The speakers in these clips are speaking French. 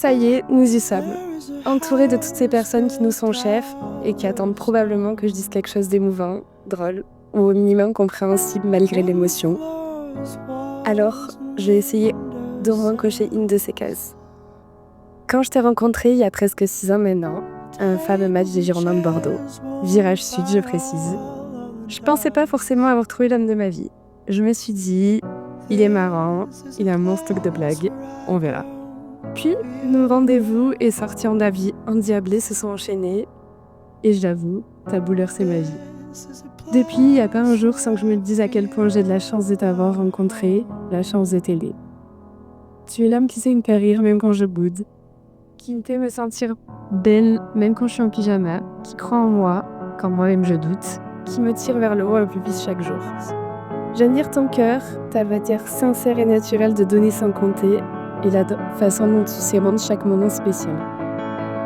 Ça y est, nous y sommes. Entourés de toutes ces personnes qui nous sont chères et qui attendent probablement que je dise quelque chose d'émouvant, drôle ou au minimum compréhensible malgré l'émotion. Alors, je vais essayer d'au moins cocher une de ces cases. Quand je t'ai rencontré il y a presque 6 ans maintenant, un fameux match des Girondins de Bordeaux, virage sud je précise, je pensais pas forcément avoir trouvé l'homme de ma vie. Je me suis dit, il est marrant, il a un bon stock de blagues, on verra. Puis, nos rendez-vous et sorties en avis endiablés se sont enchaînés, et j'avoue, ta bouleversé ma vie. Depuis, il n'y a pas un jour sans que je me dise à quel point j'ai de la chance de t'avoir rencontré, la chance de t'aider. Tu es l'homme qui sait me faire rire même quand je boude, qui me fait me sentir belle même quand je suis en pyjama, qui croit en moi quand moi-même je doute, qui me tire vers le haut un peu plus chaque jour. J'admire ton cœur, ta matière sincère et naturelle de donner sans compter, et la façon dont tu sais rendre chaque moment spécial.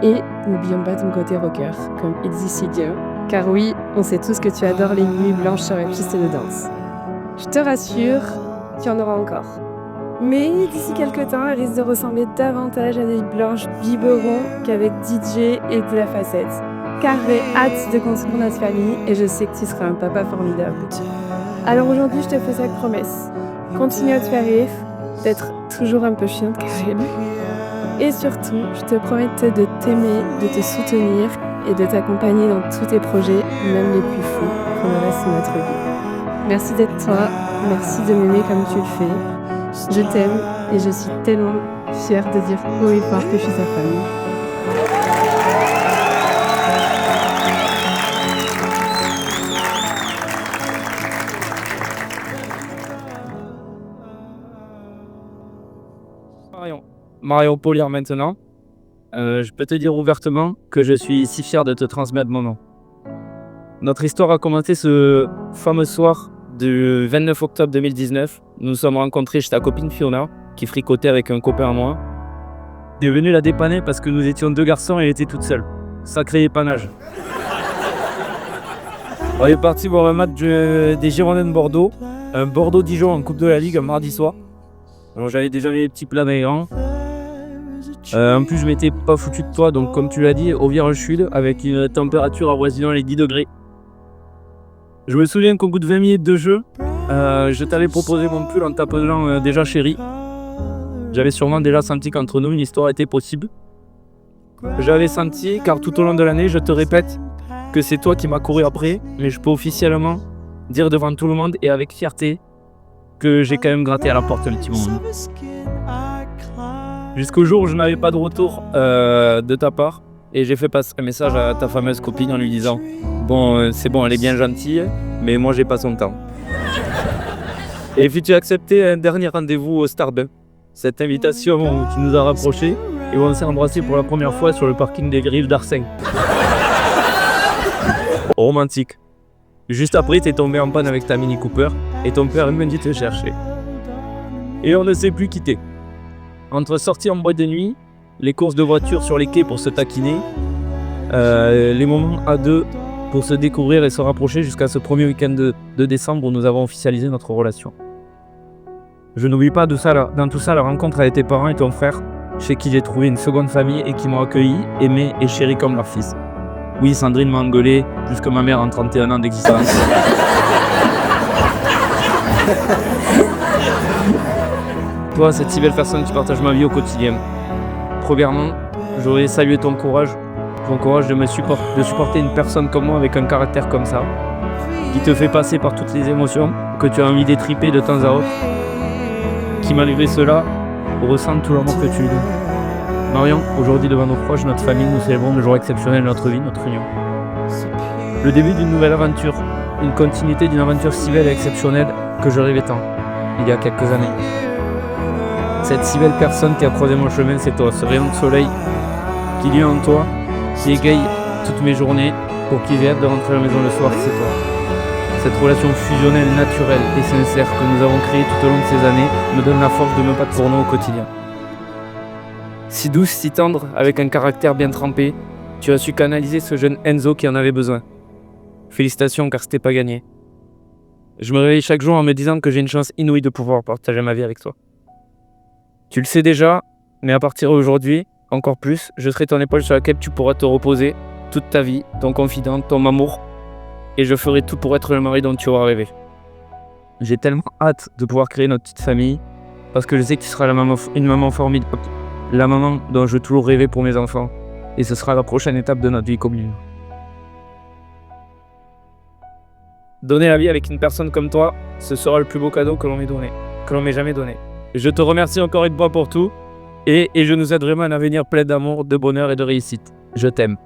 Et n'oublions pas ton côté rocker, comme il dit si bien, car oui, on sait tous que tu adores les nuits blanches sur la piste de danse. Je te rassure, tu en auras encore. Mais d'ici quelques temps, elle risque de ressembler davantage à des blanches biberons qu'avec DJ et de la facette. Car j'ai hâte de construire notre famille et je sais que tu seras un papa formidable. Alors aujourd'hui, je te fais cette promesse. Continue à te faire rire, d'être toujours un peu chiante quand même. Et surtout, je te promets de t'aimer, de te soutenir et de t'accompagner dans tous tes projets, même les plus fous, pour le reste de notre vie. Merci d'être toi, merci de m'aimer comme tu le fais. Je t'aime et je suis tellement fière de dire haut et fort que je suis ta femme. Marion Polière maintenant. Je peux te dire ouvertement que je suis si fier de te transmettre mon nom. Notre histoire a commencé ce fameux soir du 29 octobre 2019. Nous nous sommes rencontrés chez ta copine Fiona, qui fricotait avec un copain à moi. Elle est venue la dépanner parce que nous étions 2 garçons et elle était toute seule. Sacré épannage. On est parti voir un match des Girondins de Bordeaux, un Bordeaux-Dijon en Coupe de la Ligue un mardi soir. Alors j'avais déjà mis les petits plats maigres. En plus, je m'étais pas foutu de toi, donc comme tu l'as dit, au virage sud, avec une température avoisinant les 10 degrés. Je me souviens qu'au bout de 20 minutes de jeu, je t'avais proposé mon pull en t'appelant déjà chérie. J'avais sûrement déjà senti qu'entre nous, une histoire était possible. J'avais senti, car tout au long de l'année, je te répète que c'est toi qui m'as couru après, mais je peux officiellement dire devant tout le monde et avec fierté que j'ai quand même gratté à la porte un petit moment. Jusqu'au jour où je n'avais pas de retour de ta part et j'ai fait passer un message à ta fameuse copine en lui disant « Bon, c'est bon, elle est bien gentille, mais moi j'ai pas son temps. » Et puis tu as accepté un dernier rendez-vous au Starbucks. Cette invitation où tu nous as rapprochés et où on s'est embrassés pour la première fois sur le parking des Griffes d'Arsène. Romantique. Juste après, t'es tombé en panne avec ta Mini Cooper et ton père est venu te chercher. Et on ne s'est plus quitté. Entre sorties en boîte de nuit, les courses de voiture sur les quais pour se taquiner, les moments à deux pour se découvrir et se rapprocher jusqu'à ce premier week-end de décembre où nous avons officialisé notre relation. Je n'oublie pas dans tout ça la rencontre avec tes parents et ton frère, chez qui j'ai trouvé une seconde famille et qui m'ont accueilli, aimé et chéri comme leur fils. Oui, Sandrine m'a engueulé jusque ma mère en 31 ans d'existence. Toi, cette si belle personne qui partage ma vie au quotidien. Premièrement, j'aurais salué ton courage de supporter une personne comme moi avec un caractère comme ça, qui te fait passer par toutes les émotions, que tu as envie d'étriper de temps à autre, qui malgré cela ressent tout l'amour que tu lui donnes. Marion, aujourd'hui devant nos proches, notre famille, nous célébrons le jour exceptionnel de notre vie, notre union. Le début d'une nouvelle aventure, une continuité d'une aventure si belle et exceptionnelle que je rêvais tant, il y a quelques années. Cette si belle personne qui a croisé mon chemin, c'est toi, ce rayon de soleil qui lie en toi, qui égaye toutes mes journées pour qu'il ait hâte de rentrer à la maison le soir, c'est toi. Cette relation fusionnelle, naturelle et sincère que nous avons créée tout au long de ces années me donne la force de me battre pour nous au quotidien. Si douce, si tendre, avec un caractère bien trempé, tu as su canaliser ce jeune Enzo qui en avait besoin. Félicitations car c'était pas gagné. Je me réveille chaque jour en me disant que j'ai une chance inouïe de pouvoir partager ma vie avec toi. Tu le sais déjà, mais à partir d'aujourd'hui, encore plus. Je serai ton épaule sur laquelle tu pourras te reposer toute ta vie, ton confident, ton amour. Et je ferai tout pour être le mari dont tu auras rêvé. J'ai tellement hâte de pouvoir créer notre petite famille parce que je sais que tu seras une maman formidable, la maman dont je veux toujours rêver pour mes enfants. Et ce sera la prochaine étape de notre vie commune. Donner la vie avec une personne comme toi, ce sera le plus beau cadeau que l'on m'ait jamais donné. Je te remercie encore une fois pour tout et je nous souhaite vraiment un avenir plein d'amour, de bonheur et de réussite. Je t'aime.